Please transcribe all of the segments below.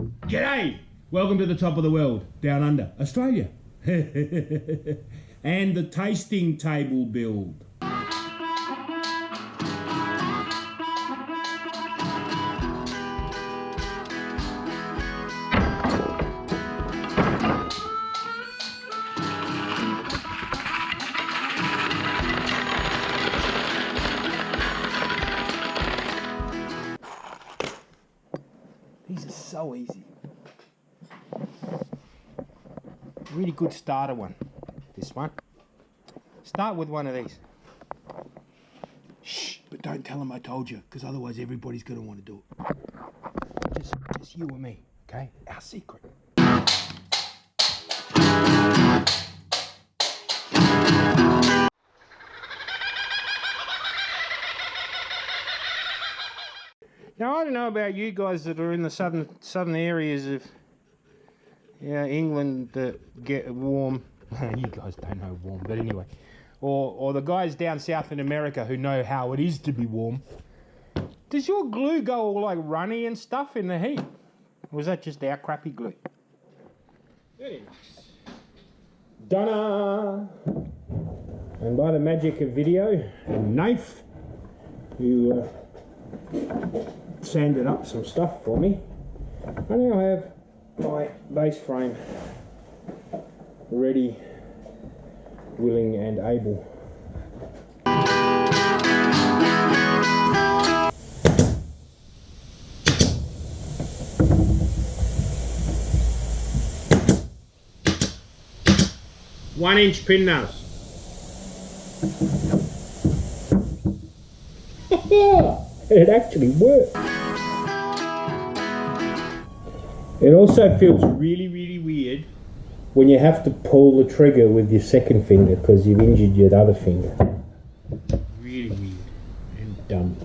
G'day! Welcome to the top of the world, down under, Australia. And the tasting table build. These are so easy. Really good starter one, this one. Start with one of these. Shh, but don't tell them I told you, because otherwise everybody's going to want to do it. Just you and me, okay? Our secret. Now, I don't know about you guys that are in the southern areas of England that get warm. You guys don't know warm, but anyway. Or the guys down south in America who know how it is to be warm. Does your glue go all like runny and stuff in the heat? Or is that just our crappy glue? Very nice. Donna! And by the magic of video, and NAFE, who sanded up some stuff for me, I now have my base frame ready, willing and able. One-inch pin nails. It actually worked. It also feels really, really weird when you have to pull the trigger with your second finger because you've injured your other finger. Really weird and dumb.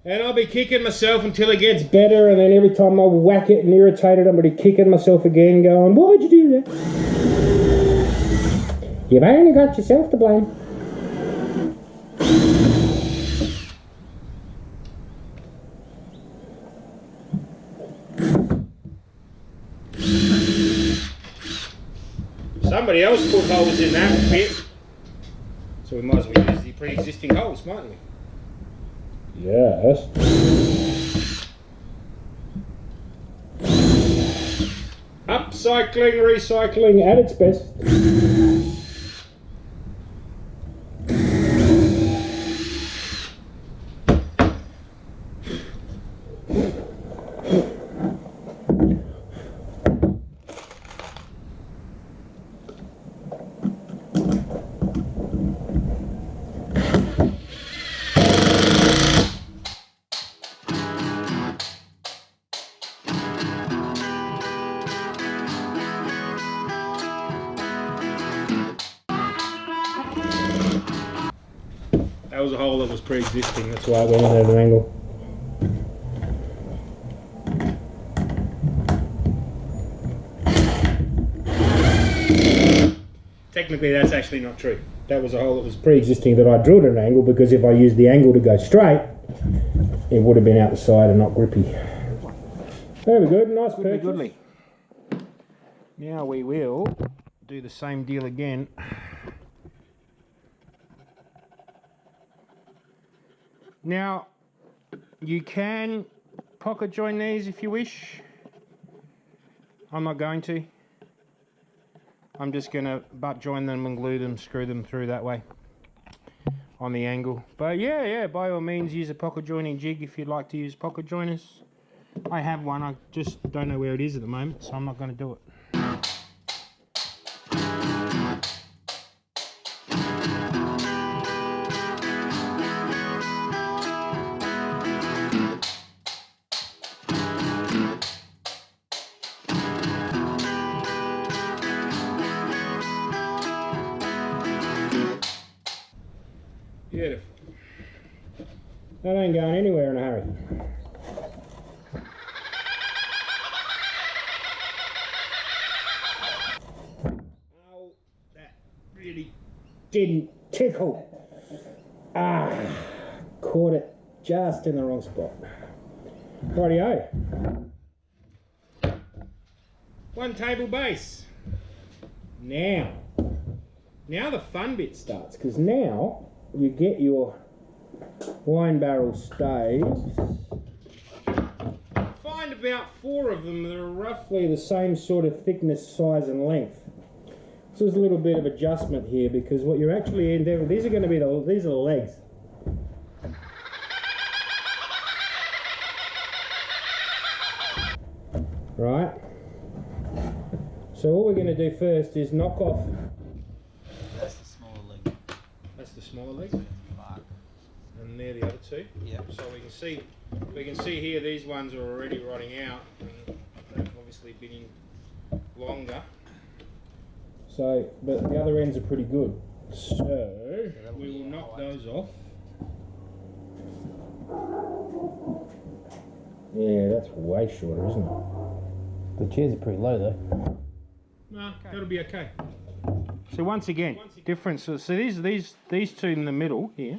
And I'll be kicking myself until it gets better, and then every time I whack it and irritate it, I'm going to be kicking myself again going, why'd you do that? You've only got yourself to blame. Somebody else put holes in that bit, so we might as well use the pre-existing holes, mightn't we? Yes. Upcycling, recycling at its best. That was a hole that was pre-existing, that's why I went in at an angle. Technically that's actually not true. That was a hole that was pre-existing that I drilled at an angle, because if I used the angle to go straight, it would have been out the side and not grippy. Very good, nice purchase. Goodly. Now we will do the same deal again. Now, you can pocket join these if you wish. I'm not going to. I'm just going to butt join them and glue them, screw them through that way on the angle. But yeah, by all means use a pocket joining jig if you'd like to use pocket joiners. I have one, I just don't know where it is at the moment, so I'm not going to do it. Beautiful. That ain't going anywhere in a hurry. Oh, that really didn't tickle. Ah, caught it just in the wrong spot. Rightio. 1 table base. Now the fun bit starts, because now you get your wine barrel staves. Find about 4 of them that are roughly the same sort of thickness, size and length. So there's a little bit of adjustment here, because what you're actually endeavoring, these are going to be these are the legs. Right. So what we're going to do first is knock off. That's the smaller leg. That's the smaller leg. And they're the other 2. Yeah. So we can see here these ones are already rotting out, and they've obviously been in longer. So, but the other ends are pretty good. So we will knock those off. Yeah, that's way shorter, isn't it? The chairs are pretty low though. No, that'll be okay. So once again, difference. So these 2 in the middle here,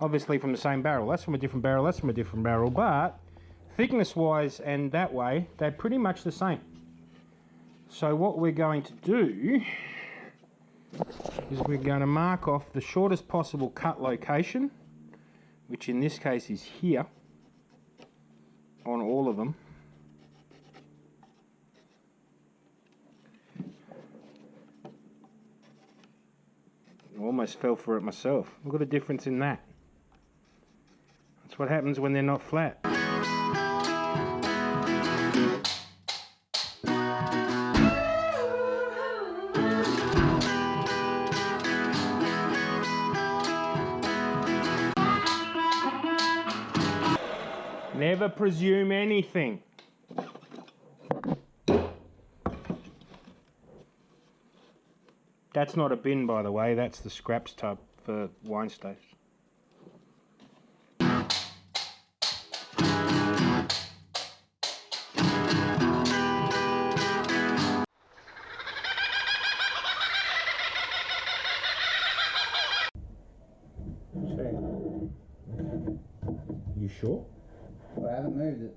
obviously from the same barrel. That's from a different barrel. That's from a different barrel. But thickness-wise and that way, they're pretty much the same. So what we're going to do is we're going to mark off the shortest possible cut location, which in this case is here on all of them. I almost fell for it myself. Look at the difference in that. That's what happens when they're not flat. Never presume anything. That's not a bin, by the way, that's the scraps tub for wine staves. You sure? Well, I haven't moved it.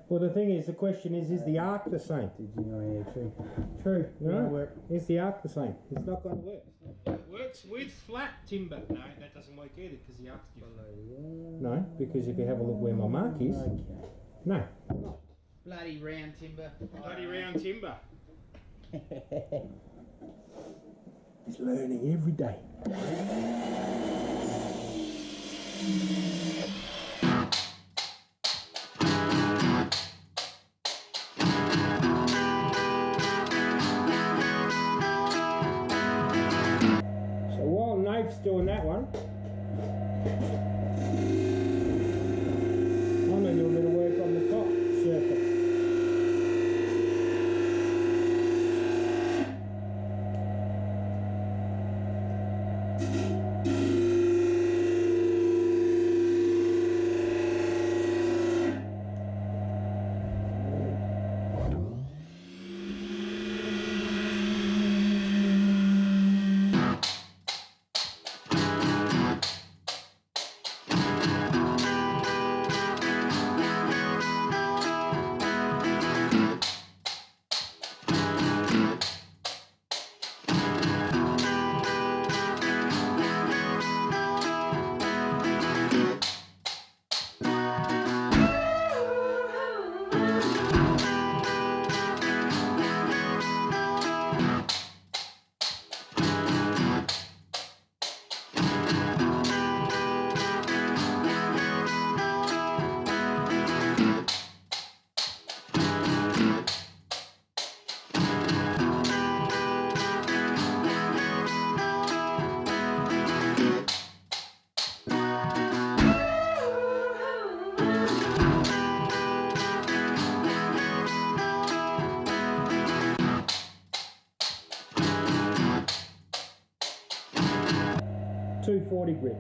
Well, the thing is, the question is the arc the same? Did you know? Yeah, true. True. No, work. Is the arc the same? It's not going to work. It works with flat timber. No, that doesn't work either because the arc's different. No, because if you have a look where my mark is, no. Bloody round timber. Bloody round timber. He's learning every day. NAFE'S doing that one. I'm going to do a bit of work on the top surface. .240 grit.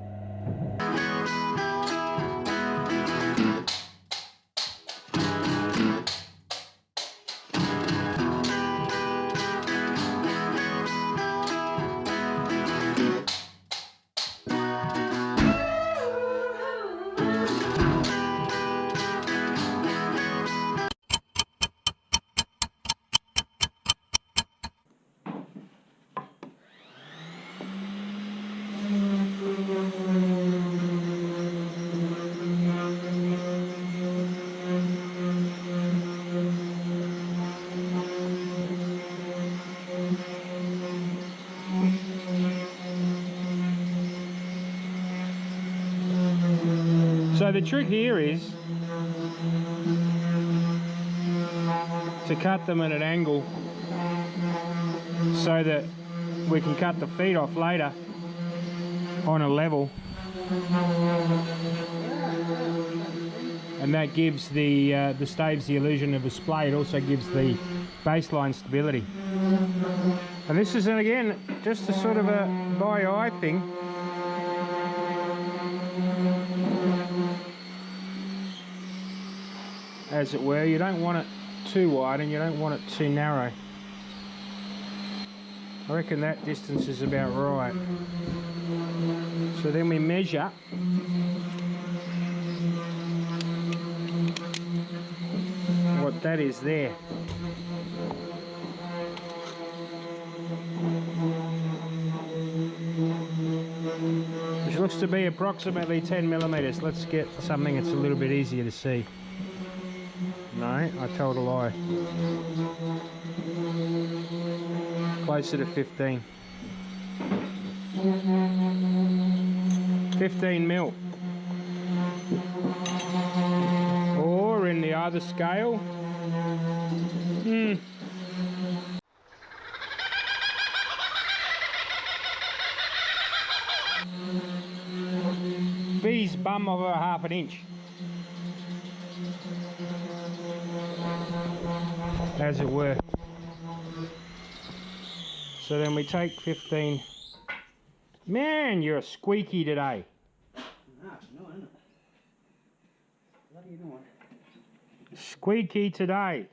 the trick here is to cut them at an angle so that we can cut the feet off later on a level, and that gives the staves the illusion of a splay. It also gives the baseline stability. And this is, again, just a sort of a by eye thing. As it were, you don't want it too wide and you don't want it too narrow. I reckon that distance is about right. So then we measure what that is there. Which looks to be approximately 10 millimeters. Let's get something that's a little bit easier to see. No, I told a lie. Closer to 15. 15 mil. Or in the other scale, B's bum of a half an inch. As it were. So then we take 15. Man, you're a squeaky today. What are you doing? Squeaky today.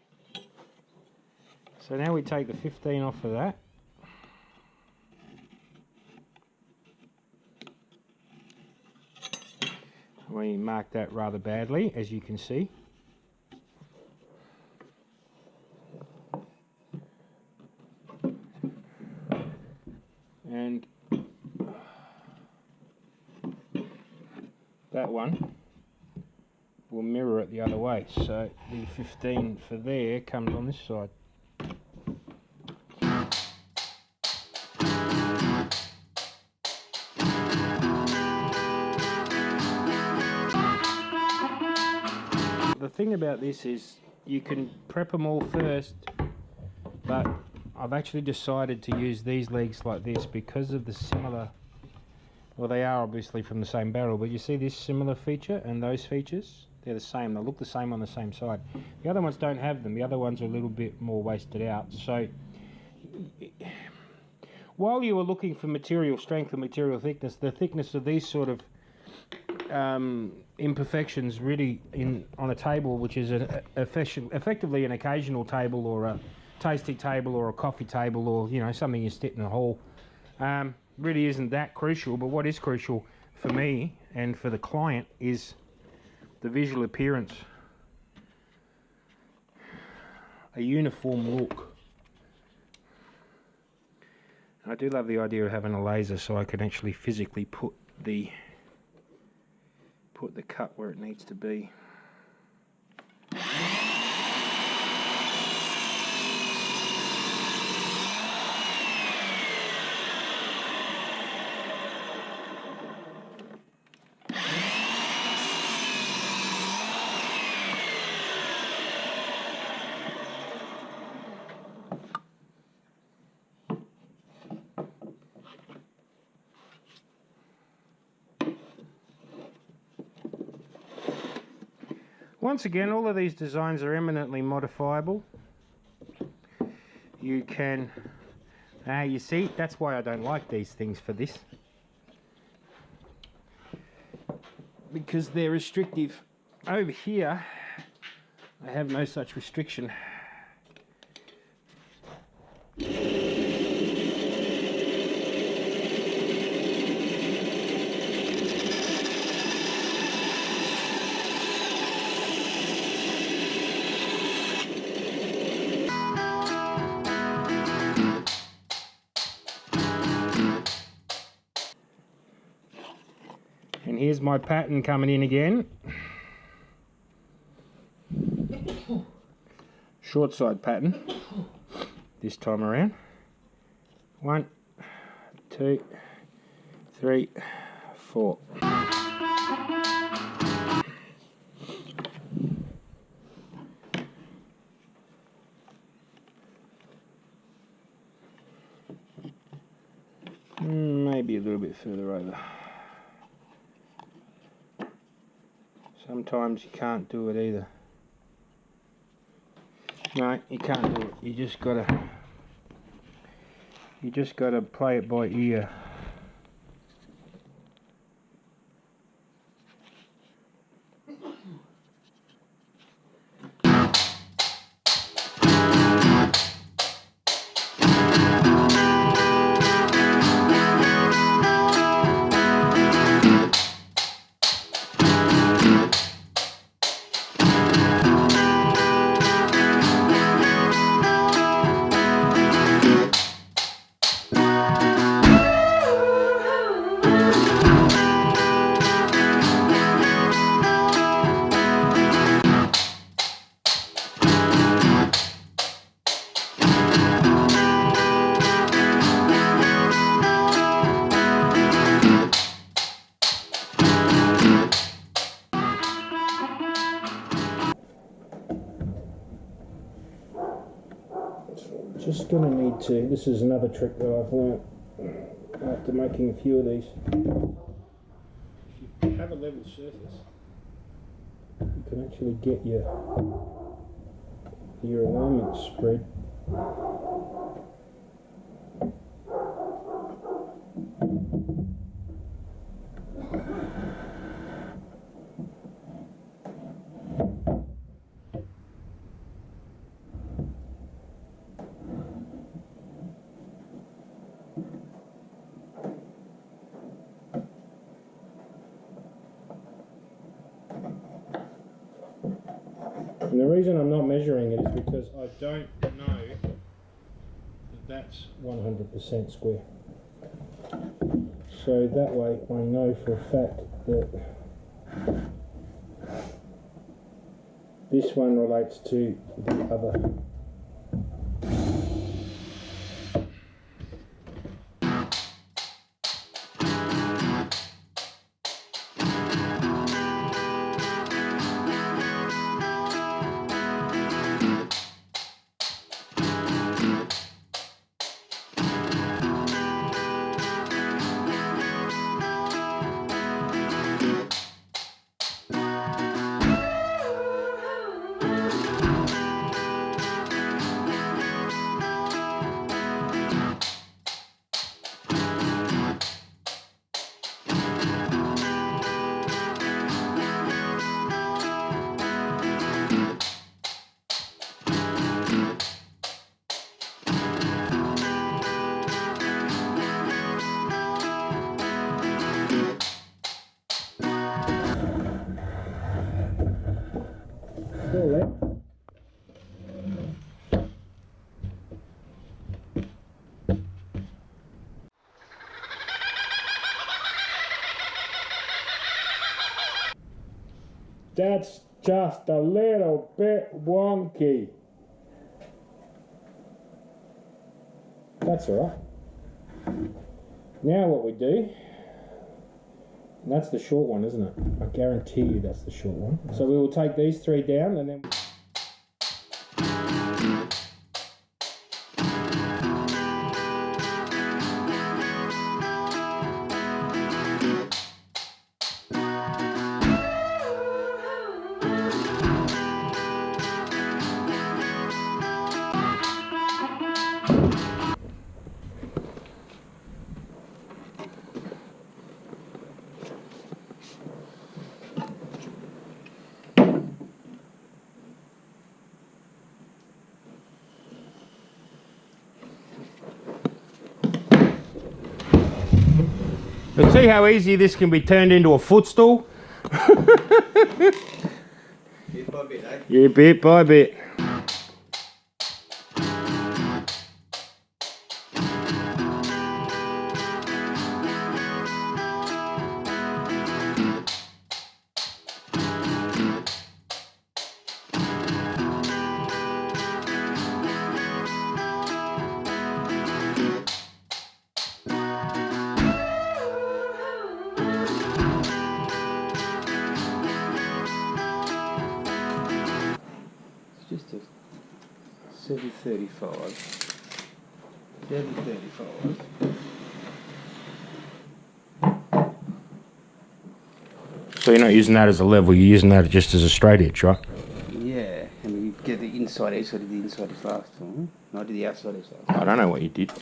So now we take the 15 off of that. We mark that rather badly, as you can see. And that one will mirror it the other way, so the 15 for there comes on this side. The thing about this is you can prep them all first, but I've actually decided to use these legs like this because of the similar, well, they are obviously from the same barrel, but you see this similar feature and those features? They're the same. They look the same on the same side. The other ones don't have them. The other ones are a little bit more wasted out. So while you are looking for material strength and material thickness, the thickness of these sort of imperfections really on a table, which is effectively an occasional table or a tasting table or a coffee table, or something you sit in a hall, really isn't that crucial. But what is crucial for me and for the client is the visual appearance, a uniform look. I do love the idea of having a laser so I can actually physically put the cut where it needs to be. Once again, all of these designs are eminently modifiable. You can, you see, that's why I don't like these things for this, because they're restrictive. Over here, I have no such restriction. And here's my pattern coming in again. Short side pattern this time around. 1, 2, 3, 4. little bit further over. Sometimes you can't do it either. No, you can't do it. You just gotta play it by ear. Just gonna need to, this is another trick that I've learnt after making a few of these. If you have a level surface, you can actually get your alignment spread. And the reason I'm not measuring it is because I don't know that that's 100% square. So that way I know for a fact that this one relates to the other. Still there. That's just a little bit wonky. That's alright. Now what we do, that's the short one, isn't it? I guarantee you that's the short one. So we will take these three down and then... But see how easy this can be turned into a footstool? Bit by bit, eh? Yeah, bit by bit. Just a 735. 735. So you're not using that as a level, you're using that just as a straight edge, right? Yeah, and you get the inside edge, so I did the inside edge last time. No, I did the outside edge last time. I don't know what you did.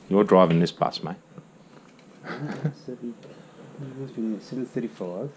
You're driving this bus, mate. 7:35.